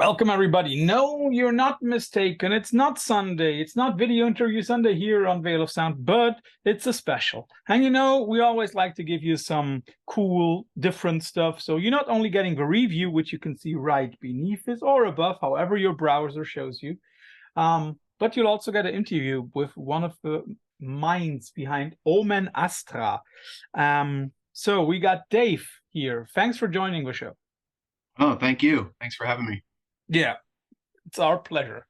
Welcome, everybody. No, you're not mistaken. It's not Sunday. It's not Video Interview Sunday here on Veil of Sound, but it's a special. And we always like to give you some cool, different stuff. So you're not only getting the review, which you can see right beneath this or above, however your browser shows you, but you'll also get an interview with one of the minds behind Omen Astra. So we got Dave here. Thanks for joining the show. Oh, thank you. Thanks for having me. Yeah, it's our pleasure.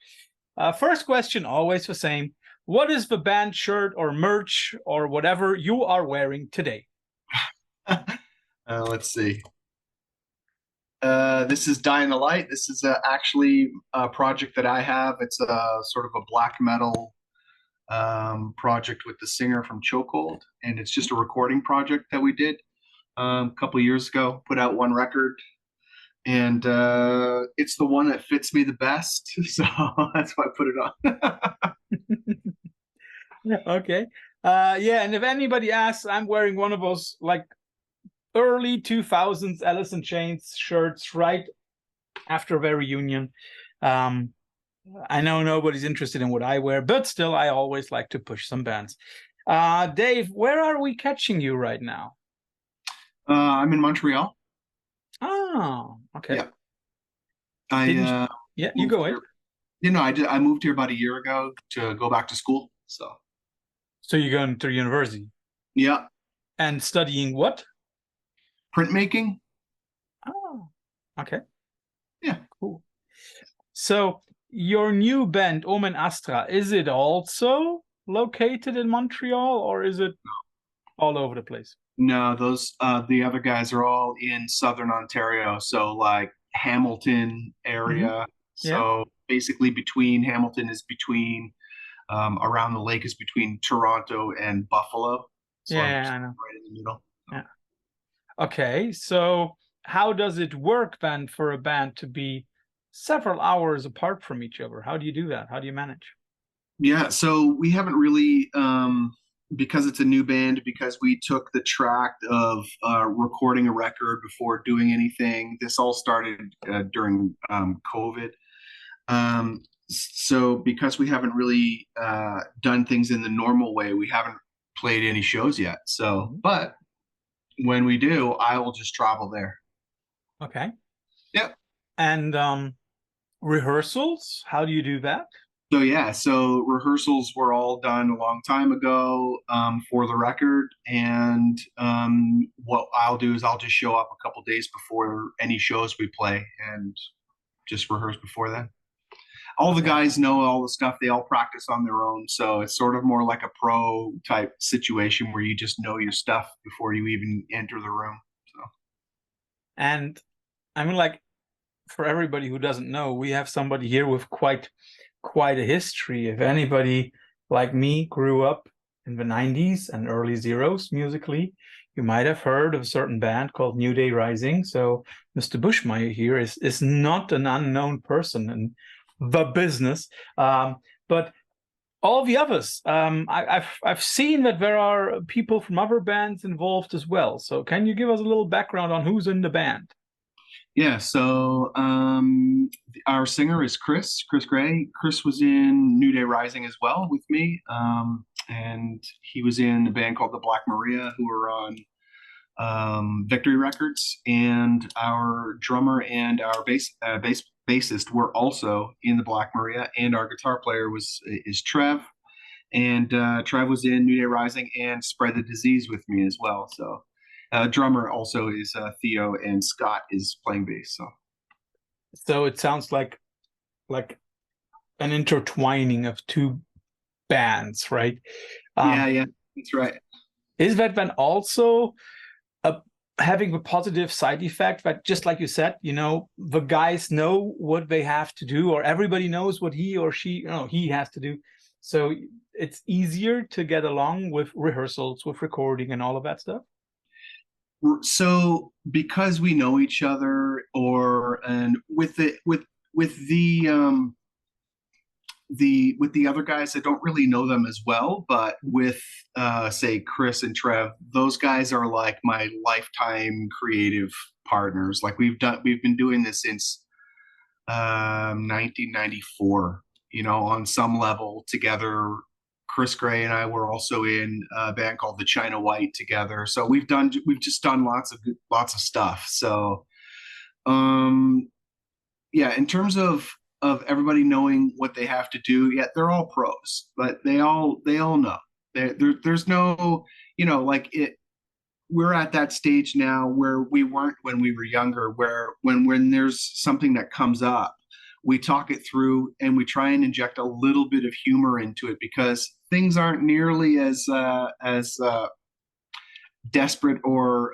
First question, always the same. What is the band shirt or merch or whatever you are wearing today? Let's see. This is Dying the Light. This is actually a project that I have. It's a sort of a black metal project with the singer from Chokehold, and it's just a recording project that we did a couple of years ago. Put out one record. And it's the one that fits me the best, so that's why I put it on. Okay. Yeah, and if anybody asks, I'm wearing one of those like early 2000s Alice in Chains shirts right after their reunion. I know nobody's interested in what I wear, but still, I always like to push some bands. Dave, where are we catching you right now? I'm in Montreal. Oh, okay. Yeah, you go ahead. I moved here about a year ago to go back to school. So you're going to university? Yeah. And studying what? Printmaking. Oh, okay. Yeah. Cool. So your new band, Omen Astra, is it also located in Montreal or is it all over the place? No, those the other guys are all in Southern Ontario, so like Hamilton area. Mm-hmm. So basically between Hamilton is between around the lake is between Toronto and Buffalo. So I know. Right in the middle. Yeah. Okay, so how does it work then for a band to be several hours apart from each other? How do you do that? How do you manage? Yeah, so we haven't really because it's a new band, because we took the track of recording a record before doing anything. This all started during COVID. So because we haven't really done things in the normal way, we haven't played any shows yet. So, but when we do, I will just travel there. Okay. Yep. And rehearsals, how do you do that? So rehearsals were all done a long time ago for the record, and what I'll do is I'll just show up a couple days before any shows we play and just rehearse before then. All the guys know all the stuff. They all practice on their own, so it's sort of more like a pro type situation where you just know your stuff before you even enter the room. So, and I mean, like, for everybody who doesn't know, we have somebody here with quite a history. If anybody like me grew up in the 90s and early zeros musically, you might have heard of a certain band called New Day Rising. So Mr. Buschmeyer here is not an unknown person in the business. But all the others, I've seen that there are people from other bands involved as well. So can you give us a little background on who's in the band? Yeah, so our singer is Chris Gray. Chris was in New Day Rising as well with me, and he was in a band called the Black Maria, who were on Victory Records. And our drummer and our bassist were also in the Black Maria, and our guitar player is Trev, and Trev was in New Day Rising and Spread the Disease with me as well. So. Drummer also is Theo, and Scott is playing bass. So it sounds like an intertwining of two bands, right? Yeah, that's right. Is that then also having a positive side effect that, just like you said, the guys know what they have to do, or everybody knows what he or she, he has to do. So it's easier to get along with rehearsals, with recording, and all of that stuff. So because we know each other, and with the other guys, I don't really know them as well, but with say Chris and Trev, those guys are like my lifetime creative partners. Like we've been doing this since 1994. On some level together. Chris Gray and I were also in a band called the China White together. So we've just done lots of stuff. So yeah, in terms of everybody knowing what they have to do, yeah, they're all pros, but they all know. There's no, like it. We're at that stage now where we weren't when we were younger, where when there's something that comes up, we talk it through and we try and inject a little bit of humor into it, because things aren't nearly as desperate or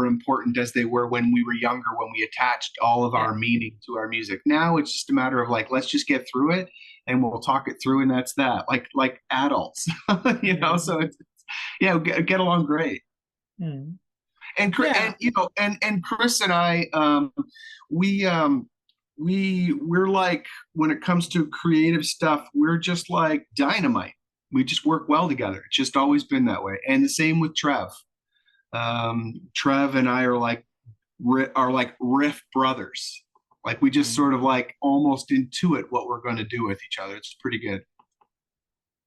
important as they were when we were younger, when we attached all of our meaning to our music. Now it's just a matter of like, let's just get through it and we'll talk it through, and that's that. Like adults, So it's yeah, get along great. Mm. And and Chris and I, we're like, when it comes to creative stuff, we're just like dynamite. We just work well together. It's just always been that way. And the same with Trev. Trev and I are like riff brothers. Like we just sort of like almost intuit what we're going to do with each other. It's pretty good.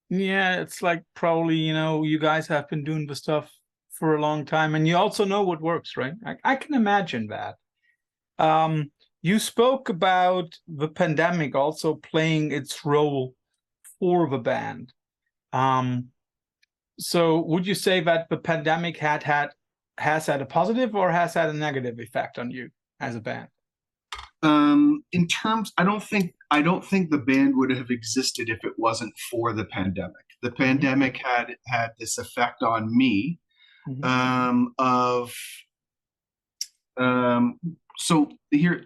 Yeah, it's like probably, you guys have been doing the stuff for a long time, and you also know what works, right? I can imagine that. You spoke about the pandemic also playing its role for the band. So would you say that the pandemic has had a positive or has had a negative effect on you as a band? In terms, I don't think the band would have existed if it wasn't for the pandemic. The pandemic had this effect on me. So here,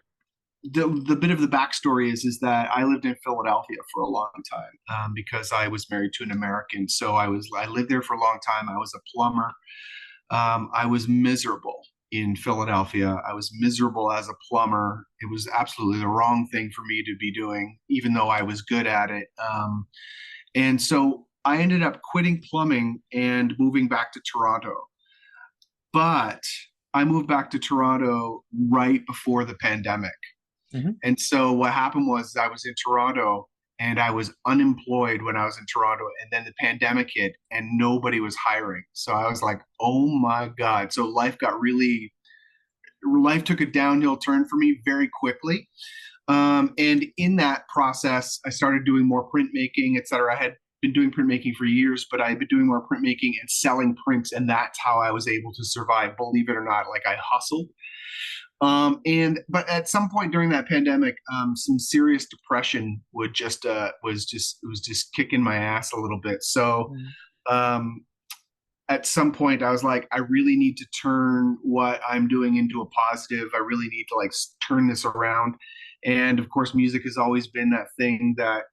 the bit of the backstory is that I lived in Philadelphia for a long time, because I was married to an American. So I lived there for a long time. I was a plumber. I was miserable in Philadelphia. I was miserable as a plumber. It was absolutely the wrong thing for me to be doing, even though I was good at it. And so I ended up quitting plumbing and moving back to Toronto. But I moved back to Toronto right before the pandemic. And so what happened was I was in Toronto and I was unemployed when I was in Toronto, and then the pandemic hit and nobody was hiring. So I was like, oh my God. So life took a downhill turn for me very quickly. And in that process, I started doing more printmaking, et cetera. I had been doing printmaking for years, but I had been doing more printmaking and selling prints. And that's how I was able to survive, believe it or not. Like I hustled. But at some point during that pandemic, some serious depression was just kicking my ass a little bit. So, at some point I was like, I really need to turn what I'm doing into a positive. I really need to like turn this around. And of course, music has always been that thing that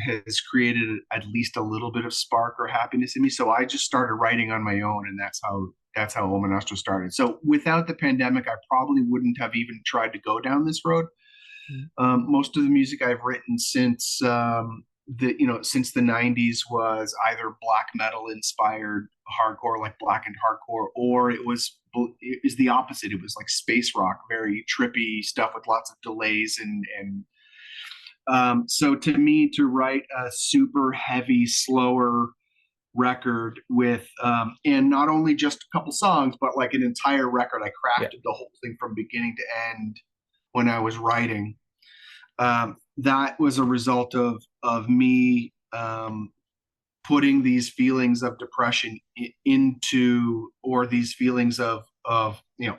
has created at least a little bit of spark or happiness in me. So I just started writing on my own, and that's how Omen Astra started. So without the pandemic, I probably wouldn't have even tried to go down this road. Most of the music I've written since since the 90s was either black metal inspired hardcore, like Blackened hardcore, or it is the opposite. It was like space rock, very trippy stuff with lots of delays and so to me, to write a super heavy, slower record with and not only just a couple songs, but like an entire record, I crafted the whole thing from beginning to end when I was writing. That was a result of me putting these feelings of depression into, or these feelings of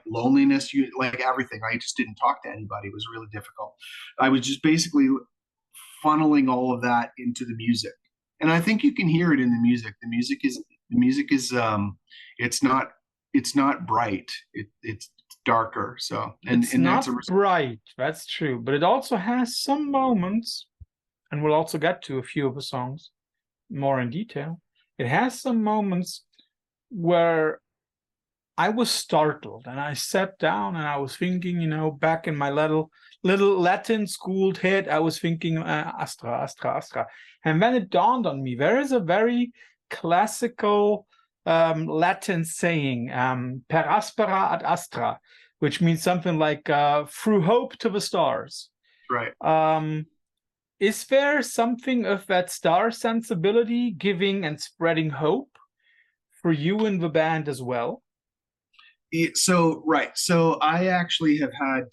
loneliness, like everything. I just didn't talk to anybody. It was really difficult. I was just basically funneling all of that into the music, and I think you can hear it in the music. The music is it's not bright. It's darker. So it's not bright. That's true, but it also has some moments, and we'll also get to a few of the songs more in detail. It has some moments where I was startled, and I sat down and I was thinking, back in my little Latin schooled head, I was thinking Astra, Astra, Astra. And then it dawned on me, there is a very classical Latin saying, per aspera ad astra, which means something like through hope to the stars. Right. Is there something of that star sensibility giving and spreading hope for you in the band as well? So, right. So I actually have had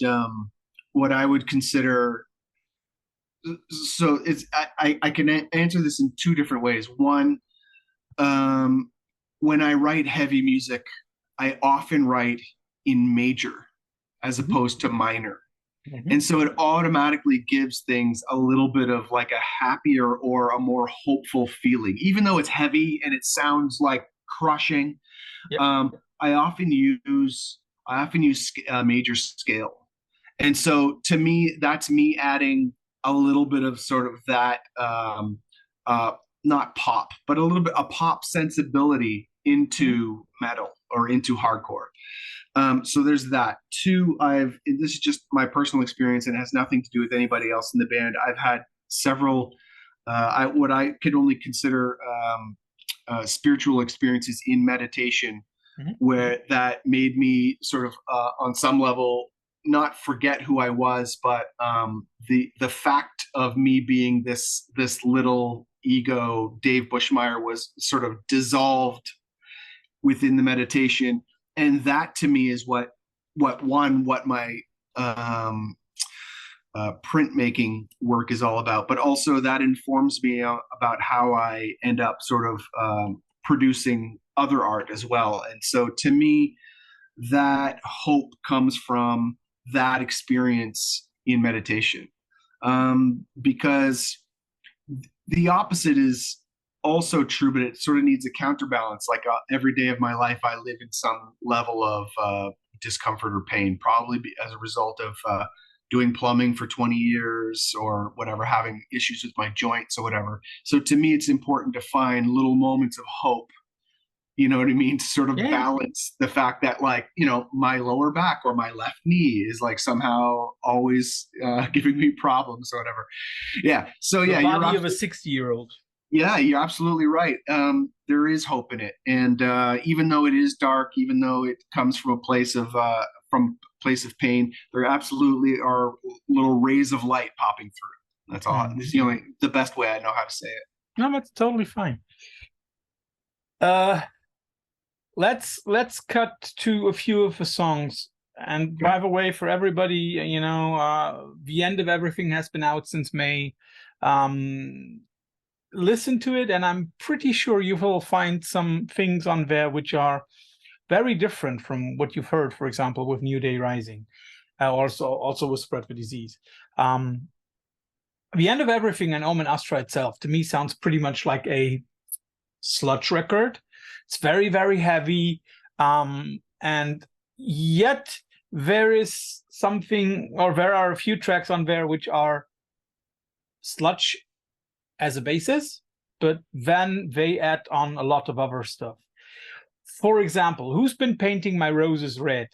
what I would consider. So I can answer this in two different ways. One, when I write heavy music, I often write in major as opposed to minor. And so it automatically gives things a little bit of like a happier or a more hopeful feeling, even though it's heavy and it sounds like crushing. Yep. I often use major scale, and so to me, that's me adding a little bit of sort of that not pop, but a little bit a pop sensibility into metal or into hardcore. So there's that. Two, this is just my personal experience and has nothing to do with anybody else in the band. I've had several, what I could only consider spiritual experiences in meditation, where that made me sort of, on some level, not forget who I was, but the fact of me being this little ego, Dave Buschemeyer, was sort of dissolved within the meditation. And that to me is what my printmaking work is all about, but also that informs me about how I end up sort of producing other art as well. And so to me, that hope comes from that experience in meditation, because the opposite is also true, but it sort of needs a counterbalance. Like every day of my life, I live in some level of discomfort or pain, probably as a result of doing plumbing for 20 years or whatever, having issues with my joints or whatever. So to me, it's important to find little moments of hope, you know what I mean? To sort of balance the fact that, like, you know, my lower back or my left knee is like somehow always giving me problems or whatever. Yeah. So the body of a 60-year-old. Yeah, you're absolutely right. There is hope in it, and even though it is dark, even though it comes from a place of pain, there absolutely are little rays of light popping through. That's all. This is the best way I know how to say it. No, that's totally fine. Let's cut to a few of the songs. And by the way, for everybody, you know, the end of everything has been out since May. Listen to it, and I'm pretty sure you will find some things on there which are very different from what you've heard, for example, with New Day Rising, also with Spread the Disease. The end of everything and Omen Astra itself, to me, sounds pretty much like a sludge record. It's very, very heavy, and yet there is something, or there are a few tracks on there which are sludge as a basis, but then they add on a lot of other stuff. For example, Who's Been Painting My Roses Red?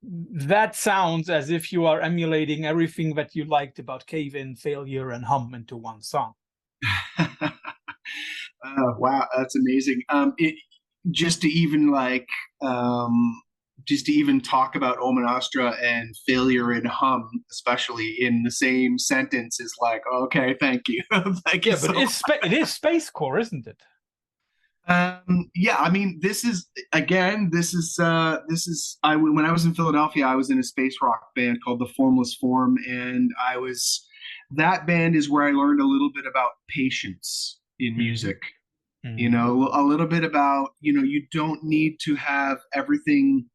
That sounds as if you are emulating everything that you liked about Cave In, Failure, and Hum into one song. Wow, that's amazing. Just to even talk about Omen Astra and Failure and Hum, especially in the same sentence, is like, okay, thank you. Thank you. But it is spacecore, isn't it? Yeah, I mean, this is when I was in Philadelphia, I was in a space rock band called The Formless Form, and that band is where I learned a little bit about patience in music. You know, a little bit about, you know, you don't need to have everything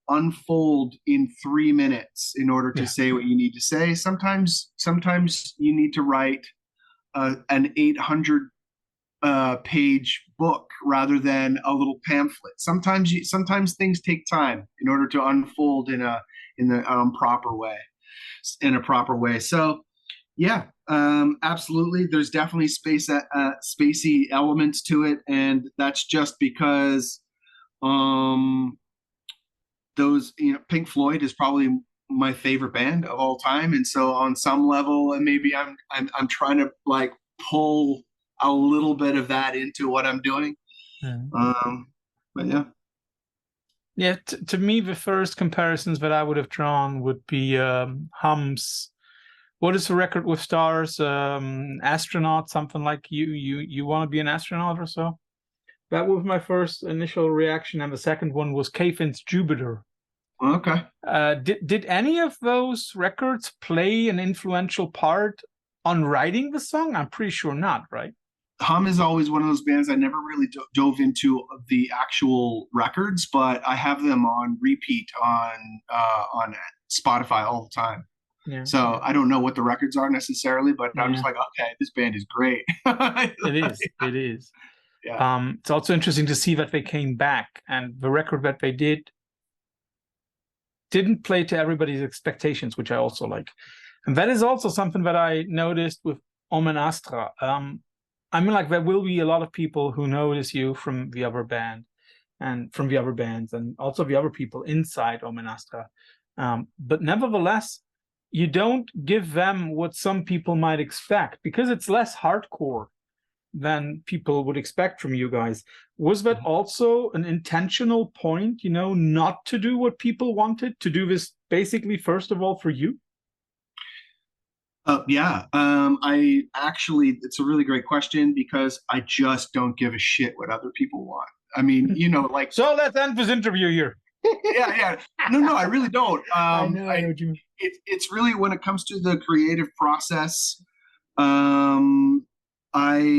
unfold in 3 minutes in order to say what you need to say. Sometimes you need to write an 800 page book rather than a little pamphlet. Sometimes things take time in order to unfold in a proper way. So yeah, absolutely. There's definitely spacey elements to it, and that's just because those, you know, Pink Floyd is probably my favorite band of all time, and so on some level, and maybe I'm trying to like pull a little bit of that into what I'm doing. But yeah. Yeah, to me, the first comparisons that I would have drawn would be Hum's. What is the record with stars? Astronaut, something like you want to be an astronaut or so. That was my first initial reaction, and the second one was Cafin's Jupiter. Okay. Did any of those records play an influential part on writing the song? I'm pretty sure not, right? Hum is always one of those bands I never really dove into the actual records, but I have them on repeat on Spotify all the time. Yeah. So I don't know what the records are necessarily, but I'm just like, okay, this band is great. It is. It is. Yeah. It's also interesting to see that they came back, and the record that they didn't play to everybody's expectations, which I also like. And that is also something that I noticed with Omen Astra. I mean, like, there will be a lot of people who notice you from the other band and from the other bands, and also the other people inside Omen Astra. But nevertheless, you don't give them what some people might expect, because it's less hardcore than people would expect from you guys. Was that also an intentional point, not to do what people wanted, to do this basically, first of all, for you? Yeah. It's a really great question because I just don't give a shit what other people want. I mean, like. So let's end this interview here. Yeah, yeah. No, I really don't. I know what you mean. It's really when it comes to the creative process. It's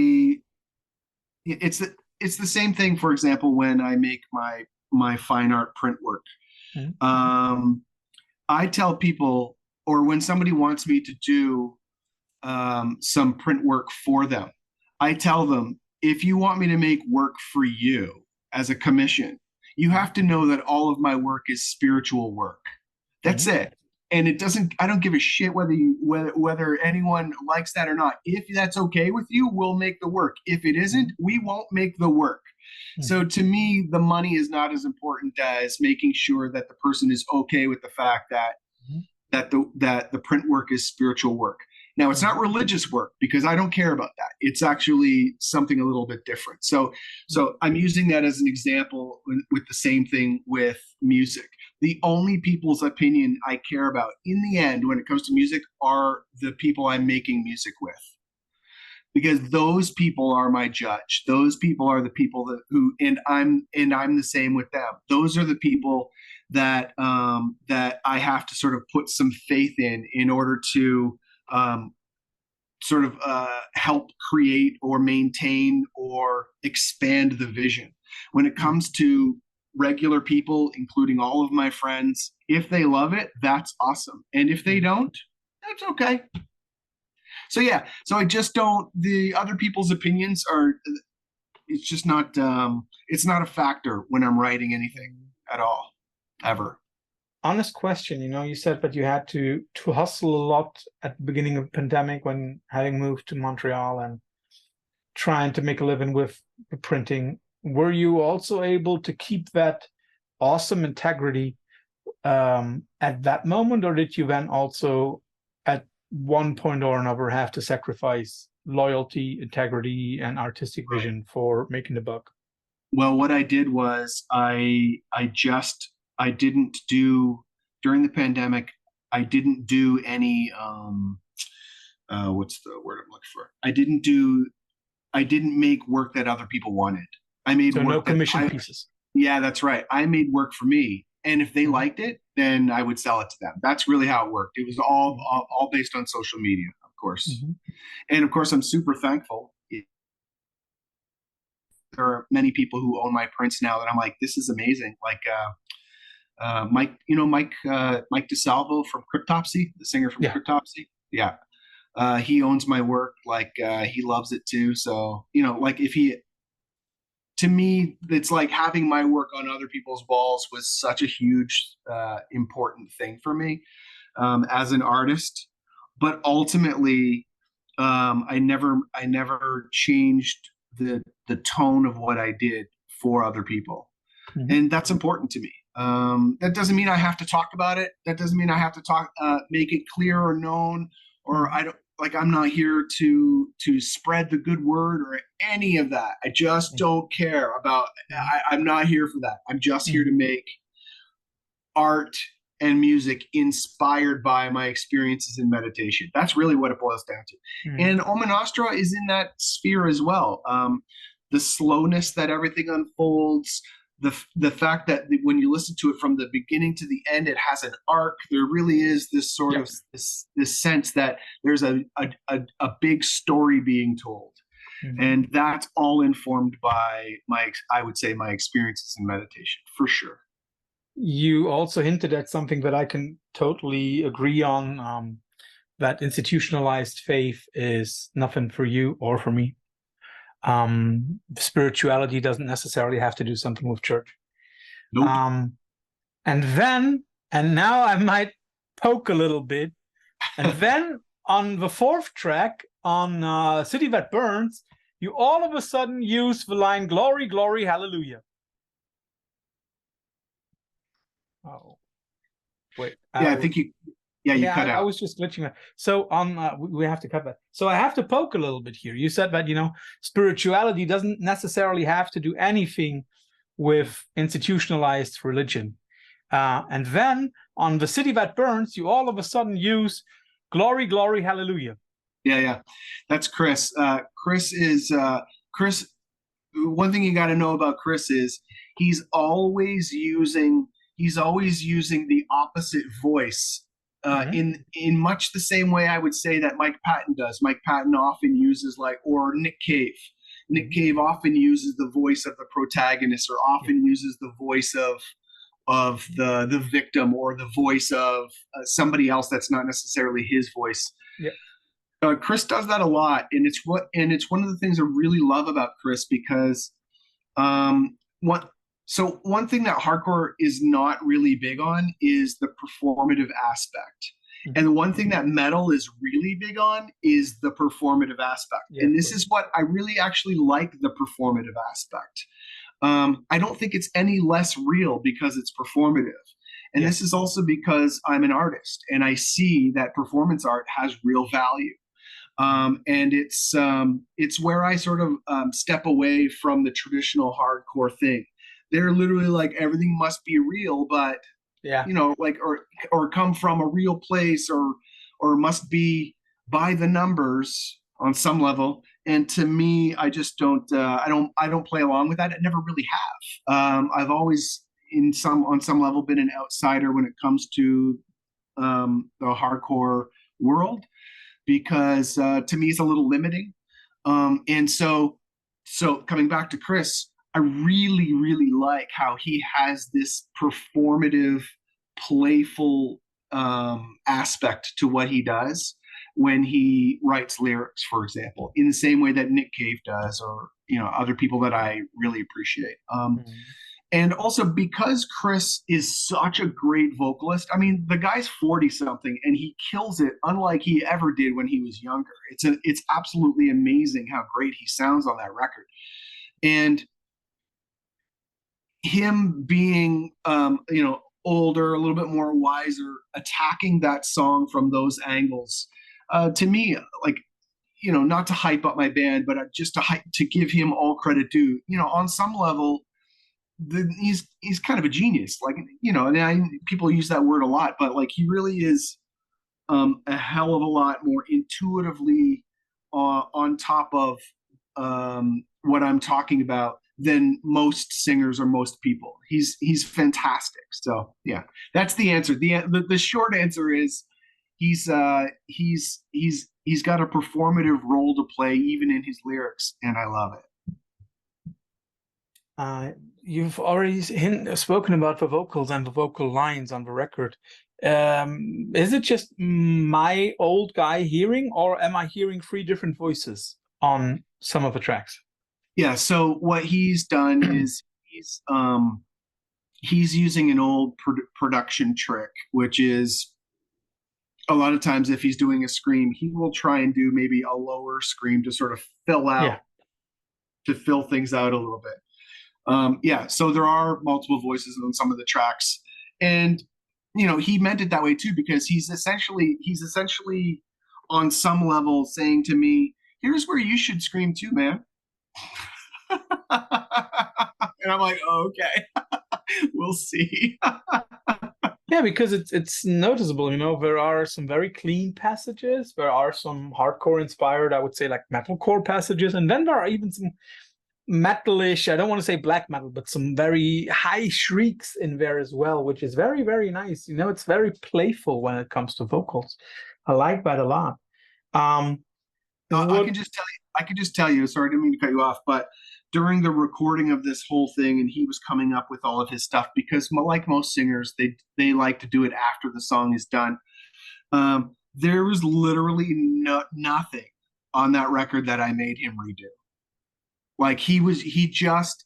the same thing. For example, when I make my fine art print work, I tell people, or when somebody wants me to do some print work for them, I tell them, if you want me to make work for you as a commission, you have to know that all of my work is spiritual work. That's it. And I don't give a shit whether anyone likes that or not. If that's okay with you, we'll make the work. If it isn't, we won't make the work. So to me, the money is not as important as making sure that the person is okay with the fact that the print work is spiritual work. Now, it's not religious work because I don't care about that. It's actually something a little bit different. So I'm using that as an example with the same thing with music. The only people's opinion I care about in the end when it comes to music are the people I'm making music with. Because those people are my judge. Those people are the people and I'm the same with them. Those are the people that I have to sort of put some faith in order to help create or maintain or expand the vision. When it comes to regular people, including all of my friends, if they love it, that's awesome. And if they don't, that's okay. So yeah, so I just don't, the other people's opinions it's just not, it's not a factor when I'm writing anything at all, ever. Honest question, you said that you had to hustle a lot at the beginning of the pandemic when having moved to Montreal and trying to make a living with the printing. Were you also able to keep that awesome integrity at that moment, or did you then also at one point or another have to sacrifice loyalty, integrity, and artistic vision for making the buck? Well, what I did was I didn't do, during the pandemic, I didn't do any what's the word I'm looking for? I didn't make work that other people wanted. I made work no commission pieces. Yeah, that's right. I made work for me. And if they liked it, then I would sell it to them. That's really how it worked. It was all based on social media, of course. And of course, I'm super thankful. There are many people who own my prints now that I'm like, this is amazing. Like Mike DeSalvo from Cryptopsy, the singer from Cryptopsy. Yeah. He owns my work. Like he loves it too. So, like to me, it's like having my work on other people's walls was such a huge, important thing for me as an artist. But ultimately, I never changed the tone of what I did for other people, and that's important to me. That doesn't mean I have to talk about it. That doesn't mean I have to make it clear or known, or I'm not here to spread the good word or any of that. I just don't care about, I'm not here for that. I'm just here to make art and music inspired by my experiences in meditation. That's really what it boils down to. And Omen Astra is in that sphere as well. The slowness that everything unfolds, the fact that when you listen to it from the beginning to the end, it has an arc. There really is this sort of this sense that there's a big story being told. And that's all informed by I would say my experiences in meditation, for sure. You also hinted at something that I can totally agree on, that institutionalized faith is nothing for you or for me. Spirituality doesn't necessarily have to do something with church. Nope. And now I might poke a little bit. And then on the fourth track, on City That Burns, you all of a sudden use the line, glory, glory, hallelujah. Oh, wait. I think you cut out. I was just glitching. So we have to cut that. So I have to poke a little bit here. You said that, spirituality doesn't necessarily have to do anything with institutionalized religion. And then on The City That Burns, you all of a sudden use glory, glory, hallelujah. Yeah. That's Chris. Chris, one thing you got to know about Chris is he's always using the opposite voice in much the same way I would say that Mike Patton does. Mike Patton often uses or Nick Cave. Nick Cave often uses the voice of the protagonist, or often uses the voice of the victim, or the voice of somebody else that's not necessarily his voice. Yeah. Chris does that a lot, and it's one of the things I really love about Chris, because one thing that hardcore is not really big on is the performative aspect. And the one thing that metal is really big on is the performative aspect. Yeah, and this is what I really actually like, the performative aspect. I don't think it's any less real because it's performative. And this is also because I'm an artist and I see that performance art has real value. And it's where I sort of step away from the traditional hardcore thing. They're literally like, everything must be real, but or come from a real place, or must be by the numbers on some level. And to me, I just don't I don't play along with that. I never really have. I've always on some level been an outsider when it comes to the hardcore world, because to me it's a little limiting. And so coming back to Chris, I really, really like how he has this performative, playful aspect to what he does when he writes lyrics, for example, in the same way that Nick Cave does, or other people that I really appreciate. And also because Chris is such a great vocalist. I mean, the guy's 40-something and he kills it, unlike he ever did when he was younger. It's absolutely amazing how great he sounds on that record. And him being older, a little bit more wiser, attacking that song from those angles, to me, not to hype up my band, but just to give him all credit due. On some level, he's kind of a genius. And people use that word a lot, but he really is a hell of a lot more intuitively on top of what I'm talking about than most singers or most people. He's fantastic. So yeah, that's the answer. The short answer is he's got a performative role to play even in his lyrics, and I love it. You've already spoken about the vocals and the vocal lines on the record. Is it just my old guy hearing, or am I hearing 3 different voices on some of the tracks? Yeah, so what he's done is he's using an old production trick, which is a lot of times if he's doing a scream, he will try and do maybe a lower scream to sort of fill things out a little bit. So there are multiple voices on some of the tracks, and he meant it that way too, because he's essentially on some level saying to me, here's where you should scream too, man. And I'm like, oh, okay. We'll see. Yeah, because it's noticeable, you know, there are some very clean passages, there are some hardcore inspired, I would say like metalcore passages, and then there are even some metalish, I don't want to say black metal, but some very high shrieks in there as well, which is very, very nice. You know, it's very playful when it comes to vocals. I like that a lot. Um, I what can just tell you, sorry, I didn't mean to cut you off, but during the recording of this whole thing, and he was coming up with all of his stuff because, like most singers, they like to do it after the song is done. There was literally nothing on that record that I made him redo. Like he just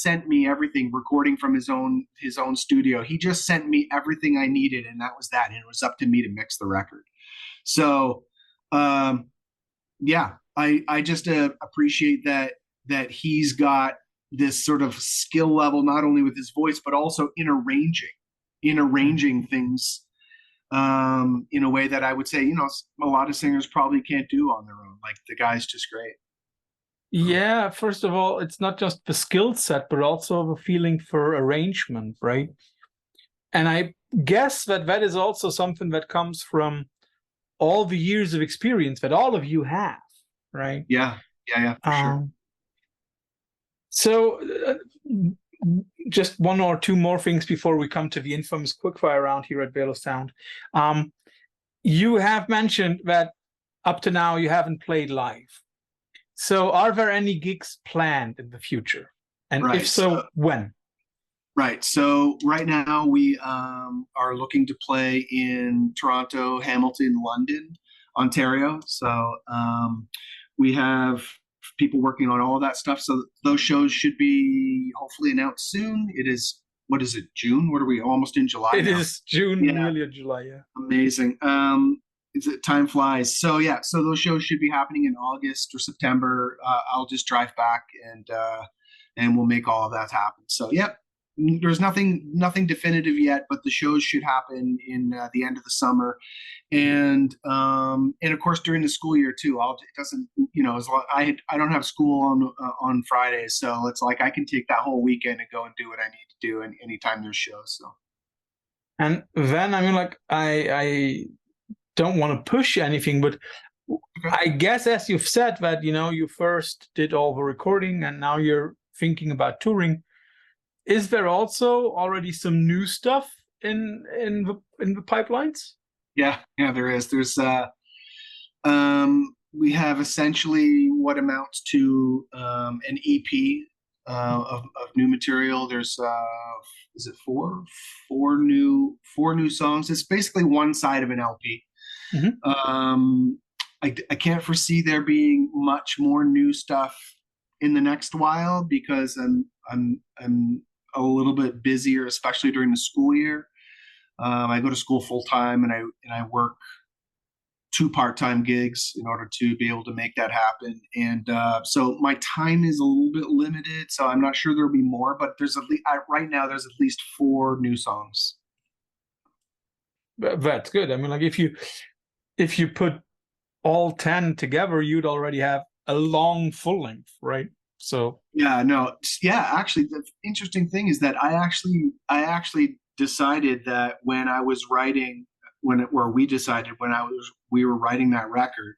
sent me everything, recording from his own studio. He just sent me everything I needed, and that was that. And it was up to me to mix the record. So um, yeah, I just appreciate that he's got this sort of skill level, not only with his voice but also in arranging things in a way that I would say, you know, a lot of singers probably can't do on their own. Like, the guy's just great. Yeah, first of all, it's not just the skill set, but also the feeling for arrangement, right? And I guess that that is also something that comes from all the years of experience that all of you have, right? Yeah, for sure. So, just one or two more things before we come to the infamous quickfire round here at Veil of Sound. You have mentioned that up to now you haven't played live. So, are there any gigs planned in the future? And Right. if so, when? Right. So right now we are looking to play in Toronto, Hamilton, London, Ontario. So we have people working on all of that stuff. So those shows should be hopefully announced soon. It is, what is it, June? What are we, almost in July It now? is June, Yeah. nearly July, yeah. Amazing. Time flies. So yeah, so those shows should be happening in August or September. I'll just drive back and we'll make all of that happen. So yep, there's nothing definitive yet, but the shows should happen in the end of the summer, and of course during the school year too. It doesn't, you know, as long I don't have school on Fridays, so it's like I can take that whole weekend and go and do what I need to do, and anytime there's shows. So. And then I mean, like I don't want to push anything, but Okay. I guess as you've said that, you know, you first did all the recording and now you're thinking about touring. Is there also already some new stuff in the pipelines? Yeah, there is. There's we have essentially what amounts to an EP of new material. There's is it four new songs? It's basically one side of an LP. Mm-hmm. I can't foresee there being much more new stuff in the next while because I'm a little bit busier, especially during the school year. I go to school full time and I work 2 part-time gigs in order to be able to make that happen. And so my time is a little bit limited. So I'm not sure there'll be more, but there's right now there's at least 4 new songs. That's good. I mean, like if you put all 10 together, you'd already have a long full length, right? So actually the interesting thing is that I actually decided that when I was writing we were writing that record,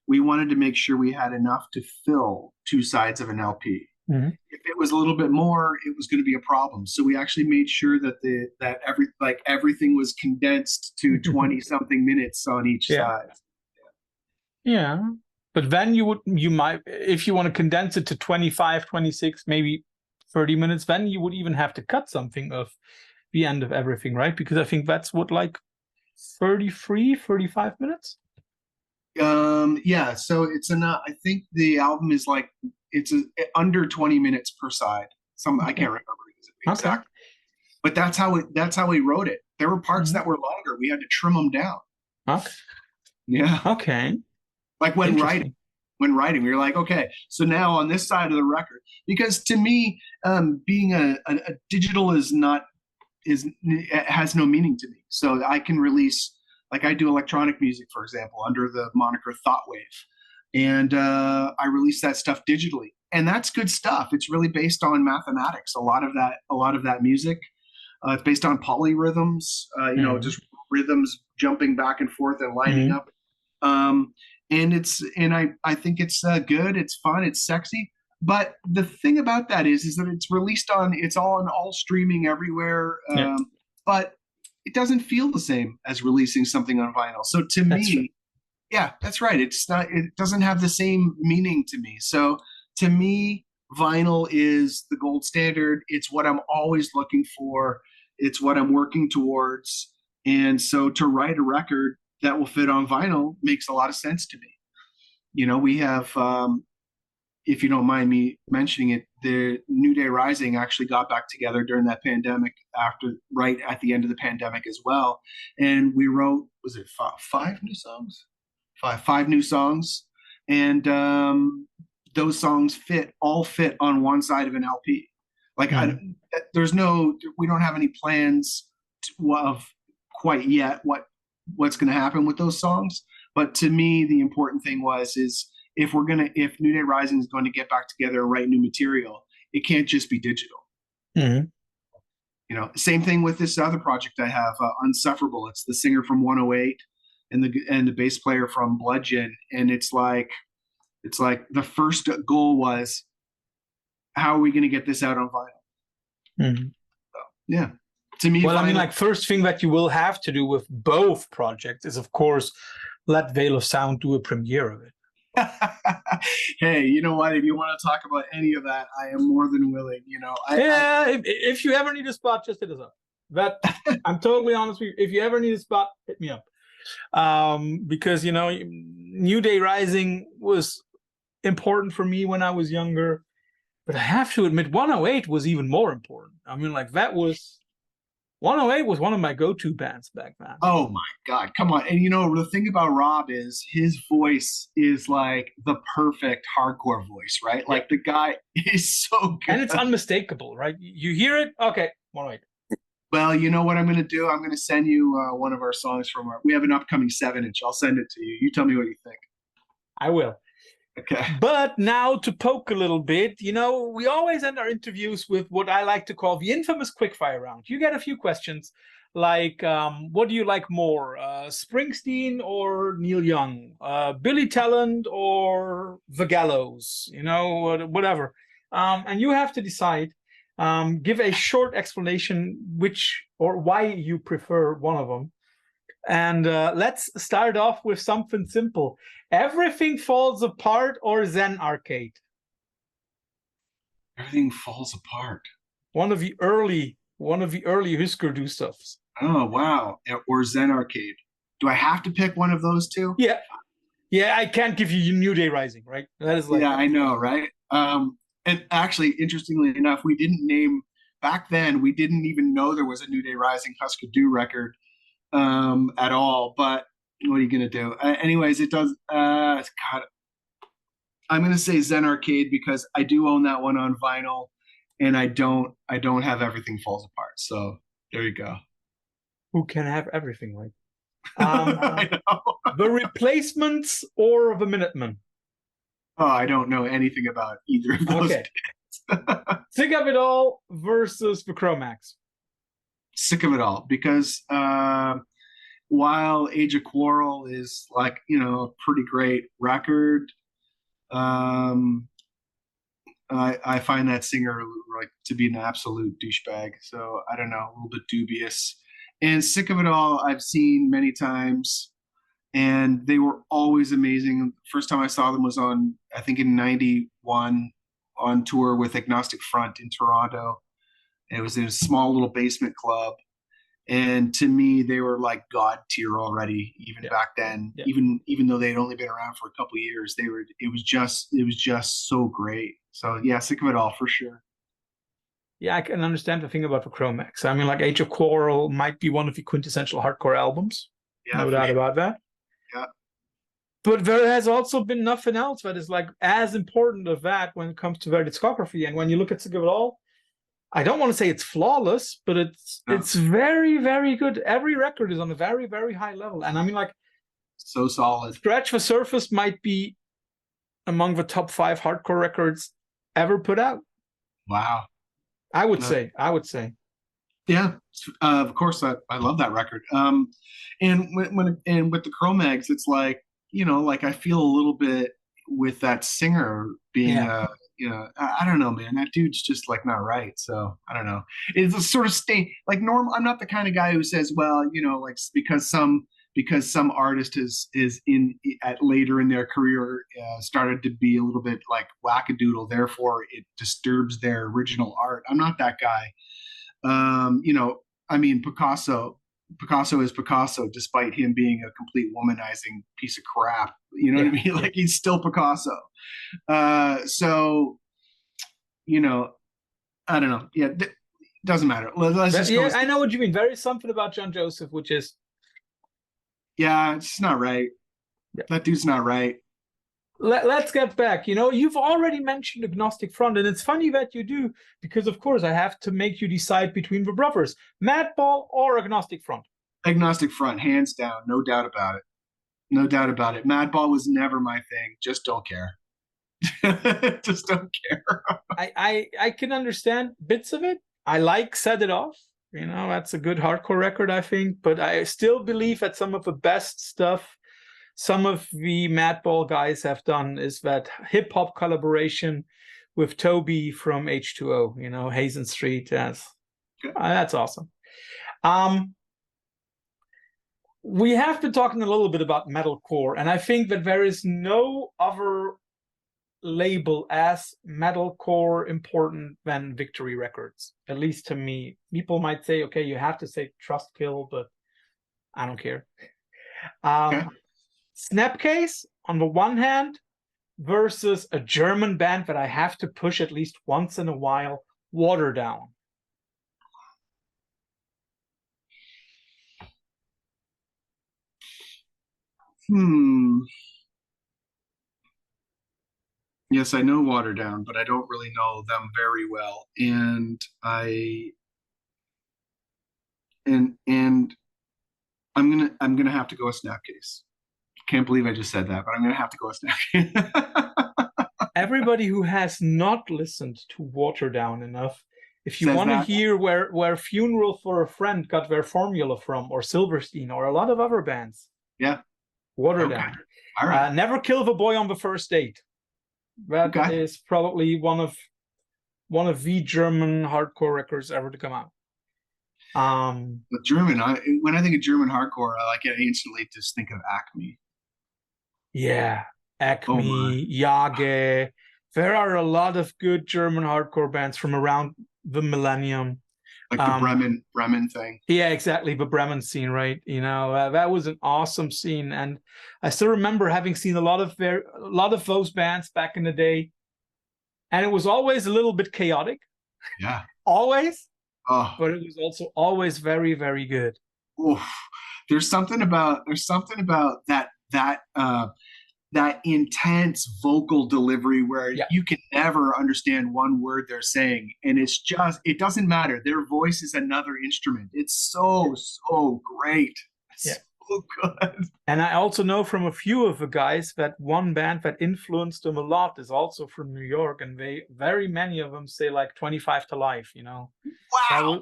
we wanted to make sure we had enough to fill 2 sides of an LP. Mm-hmm. If it was a little bit more, it was going to be a problem. So we actually made sure that everything was condensed to 20 something minutes on each side. Yeah. But then you might, if you want to condense it to 25, 26, maybe 30 minutes, then you would even have to cut something of the end of everything, right? Because I think that's what, like 33, 35 minutes? Yeah, so it's enough. I think the album is like, it's under 20 minutes per side. I can't remember exactly. Okay. But that's how we wrote it. There were parts that were longer. We had to trim them down. Okay. Yeah. Okay. Like when writing, we were like, okay, so now on this side of the record, because to me, being a digital has no meaning to me. So I can release, like I do electronic music, for example, under the moniker Thoughtwave, and I release that stuff digitally, and that's good stuff. It's really based on mathematics. A lot of that music, It's based on polyrhythms, just rhythms jumping back and forth and lining up. I think it's good. It's fun. It's sexy. But the thing about that is that it's all streaming everywhere. But it doesn't feel the same as releasing something on vinyl. So to me, yeah, that's right. It doesn't have the same meaning to me. So to me, vinyl is the gold standard. It's what I'm always looking for. It's what I'm working towards. And so to write a record that will fit on vinyl makes a lot of sense to me. We have, if you don't mind me mentioning it, the New Day Rising actually got back together during that pandemic right at the end of the pandemic as well. And we wrote, was it five new songs? Five new songs. And those songs all fit on one side of an LP. Like we don't have any plans of quite yet what's going to happen with those songs. But to me, the important thing is if New Day Rising is going to get back together and write new material, it can't just be digital. Same thing with this other project I have, Unsufferable. It's the singer from 108 and the bass player from Bludgeon. And it's like the first goal was, how are we going to get this out on vinyl? So, yeah. To me, well, first thing that you will have to do with both projects is, of course, let Veil of Sound do a premiere of it. Hey, you know what? If you want to talk about any of that, I am more than willing. If you ever need a spot, just hit us up. That I'm totally honest with you. If you ever need a spot, hit me up. Because New Day Rising was important for me when I was younger, but I have to admit 108 was even more important. I mean, 108 was one of my go-to bands back then. Oh my God, come on. And the thing about Rob is his voice is like the perfect hardcore voice, right? Yeah. Like the guy is so good. And it's unmistakable, right? You hear it, okay, 108. Well, you know what I'm going to do? I'm going to send you one of our songs we have an upcoming 7-inch. I'll send it to you. You tell me what you think. I will. Okay. But now to poke a little bit, we always end our interviews with what I like to call the infamous quickfire round. You get a few questions like, what do you like more, Springsteen or Neil Young, Billy Talent or The Gallows, whatever. And you have to decide, give a short explanation which or why you prefer one of them. And let's start off with something simple. Everything Falls Apart or Zen Arcade? Everything Falls Apart. One of the early Husker Du stuffs. Oh wow! Or Zen Arcade. Do I have to pick one of those two? Yeah. I can't give you New Day Rising, right? That is I know, right? And actually, interestingly enough, we didn't name back then. We didn't even know there was a New Day Rising Husker Du record at all. But what are you gonna do? Anyways, it does. God, I'm gonna say Zen Arcade because I do own that one on vinyl, and I don't have Everything Falls Apart. So there you go. Who can have everything, right? I know. The Replacements or the Minutemen? Oh, I don't know anything about either of those. Okay. Sick of It All versus the Cro-Mags. Sick of It All, because while Age of Quarrel is a pretty great record, I find that singer to be an absolute douchebag. So I don't know, a little bit dubious. And Sick of It All, I've seen many times, and they were always amazing. First time I saw them was I think in '91 on tour with Agnostic Front in Toronto. And it was in a small little basement club. And to me, they were like God tier already, even back then. Yeah. Even though they'd only been around for a couple of years, it was just so great. So yeah, Sick of It All for sure. Yeah, I can understand the thing about the Cro-Mags. I mean, Age of Quarrel might be one of the quintessential hardcore albums. Yeah, no doubt about that. Yeah. But there has also been nothing else that is as important as that when it comes to their discography. And when you look at Sick of It All, I don't want to say it's flawless, but it's very, very good. Every record is on a very, very high level. And I mean, so solid. Scratch the Surface might be among the top 5 hardcore records ever put out. Wow. I would say. Yeah, of course, I love that record. And and with the Cro-Mags, it's like, like I feel a little bit with that singer being Yeah. I don't know, man, that dude's just like not right. So I don't know. It's a sort of state like norm. I'm not the kind of guy who says, well, like because some artist is in at later in their career started to be a little bit like wackadoodle, therefore it disturbs their original art. I'm not that guy. I mean, Picasso is Picasso, despite him being a complete womanizing piece of crap. You know what I Yeah. mean? Yeah. Like he's still Picasso. So, I don't know. Yeah, doesn't matter. Let's But just go yeah, with, I know what you mean. There is something about John Joseph, which is yeah, it's not right. yeah. That dude's not right. Let's get back. You've already mentioned Agnostic Front, and it's funny that you do, because of course I have to make you decide between the brothers, Madball or Agnostic Front. Agnostic Front, hands down, no doubt about it. No doubt about it. Madball was never my thing. Just don't care. Just don't care. I can understand bits of it. I like Set It Off. That's a good hardcore record, I think. But I still believe that some of the best stuff some of the Madball guys have done is that hip hop collaboration with Toby from H2O, Hazen Street. That's awesome. We have been talking a little bit about metalcore, and I think that there is no other label as metalcore important than Victory Records, at least to me. People might say, okay, you have to say Trustkill, but I don't care. Okay. Snapcase on the one hand versus a German band that I have to push at least once in a while, Waterdown. Yes, I know Waterdown, but I don't really know them very well. And I'm gonna have to go with Snapcase. Can't believe I just said that, but I'm gonna have to go with Snapcase. Everybody who has not listened to Waterdown enough, if you Says want to that. hear where Funeral for a Friend got their formula from, or Silverstein, or a lot of other bands, Yeah. Waterdown. Okay. All right. Never Kill the Boy on the First Date. That Okay. is probably one of the German hardcore records ever to come out. But German, when I think of German hardcore, I instantly just think of Acme. Yeah, Oh my. Acme, Yage. There are a lot of good German hardcore bands from around the millennium. Like the Bremen thing. Yeah, exactly. The Bremen scene, right? That was an awesome scene, and I still remember having seen a lot of those bands back in the day, and it was always a little bit chaotic. Yeah. Always, Oh. but it was also always very, very good. Oof. There's something about that intense vocal delivery where you can never understand one word they're saying, and it doesn't matter. Their voice is another instrument. It's so great. It's so good. And I also know from a few of the guys that one band that influenced them a lot is also from New York, and very many of them say like 25 to Life. Wow.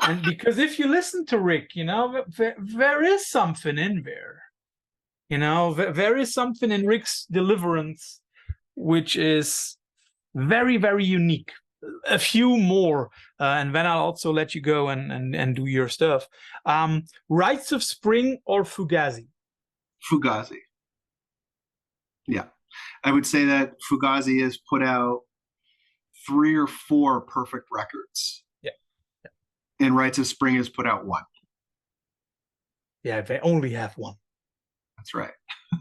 And because if you listen to Rick, there is something in there. There is something in Rick's deliverance which is very, very unique. A few more, and then I'll also let you go and do your stuff. Rites of Spring or Fugazi? Fugazi. Yeah. I would say that Fugazi has put out 3 or 4 perfect records. Yeah. And Rites of Spring has put out 1. Yeah, they only have 1. That's right.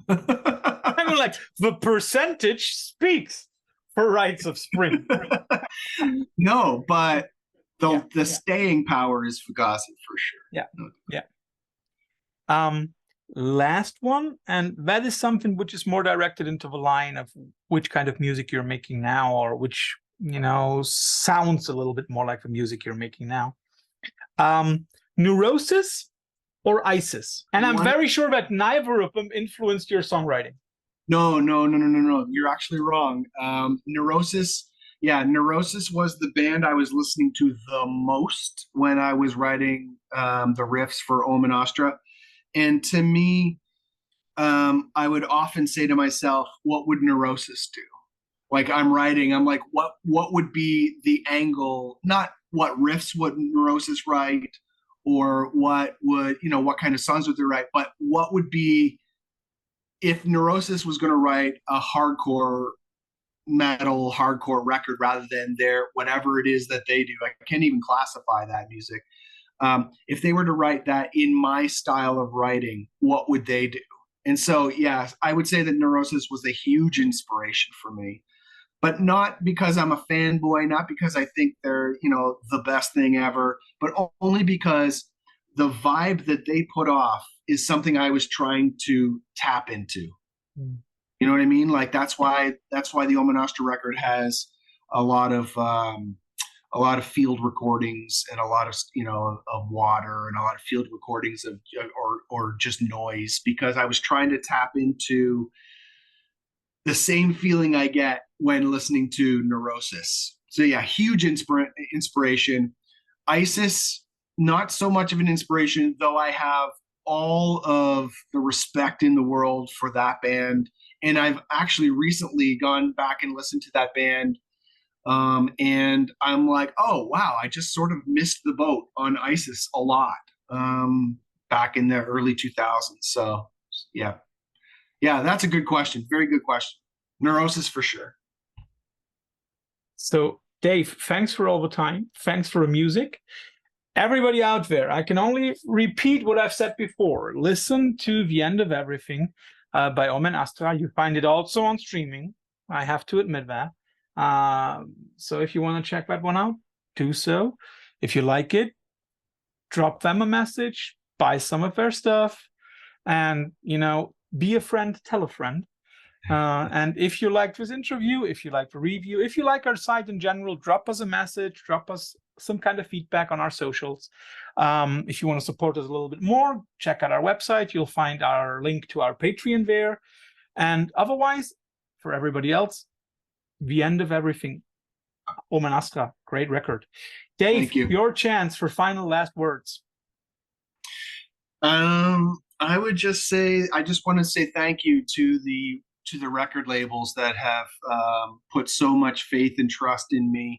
I mean, like, the percentage speaks for Rites of Spring. No, but the staying power is Fugazi for sure. Yeah. Yeah. Last one, and that is something which is more directed into the line of which kind of music you're making now, or which sounds a little bit more like the music you're making now. Neurosis or ISIS? And I'm very sure that neither of them influenced your songwriting. No. You're actually wrong. Neurosis Yeah, Neurosis was the band I was listening to the most when I was writing the riffs for Omen Astra. And to me, I would often say to myself, what would Neurosis do? Like I'm writing, I'm like, what would be the angle? Not what riffs would Neurosis write, or what would, what kind of songs would they write, but what would be if Neurosis was going to write a hardcore metal hardcore record rather than their whatever it is that they do. I can't even classify that music. If they were to write that in my style of writing, what would they do? And so, yeah, I would say that Neurosis was a huge inspiration for me, but not because I'm a fanboy, not because I think they're, the best thing ever, but only because the vibe that they put off is something I was trying to tap into. Mm. You know what I mean? Like that's why the Omen Astra record has a lot of field recordings and a lot of water and a lot of field recordings of or just noise, because I was trying to tap into the same feeling I get when listening to Neurosis. So yeah, huge inspiration. Isis, not so much of an inspiration, though I have all of the respect in the world for that band. And I've actually recently gone back and listened to that band. And I'm like, oh, wow, I just sort of missed the boat on Isis a lot back in the early 2000s. So, yeah. Yeah, that's a good question. Very good question. Neurosis for sure. So, Dave, thanks for all the time. Thanks for the music. Everybody out there, I can only repeat what I've said before. Listen to The End of Everything by Omen Astra. You find it also on streaming. I have to admit that. So if you want to check that one out, do so. If you like it, drop them a message, buy some of their stuff, and, be a friend, tell a friend. And if you liked this interview, if you like the review, if you like our site in general, drop us a message, drop us some kind of feedback on our socials. If you want to support us a little bit more, check out our website. You'll find our link to our Patreon there. And otherwise, for everybody else, The End of Everything, Omen Astra, great record. Dave, your chance for final last words. I would just say, I just want to say thank you to the record labels that have put so much faith and trust in me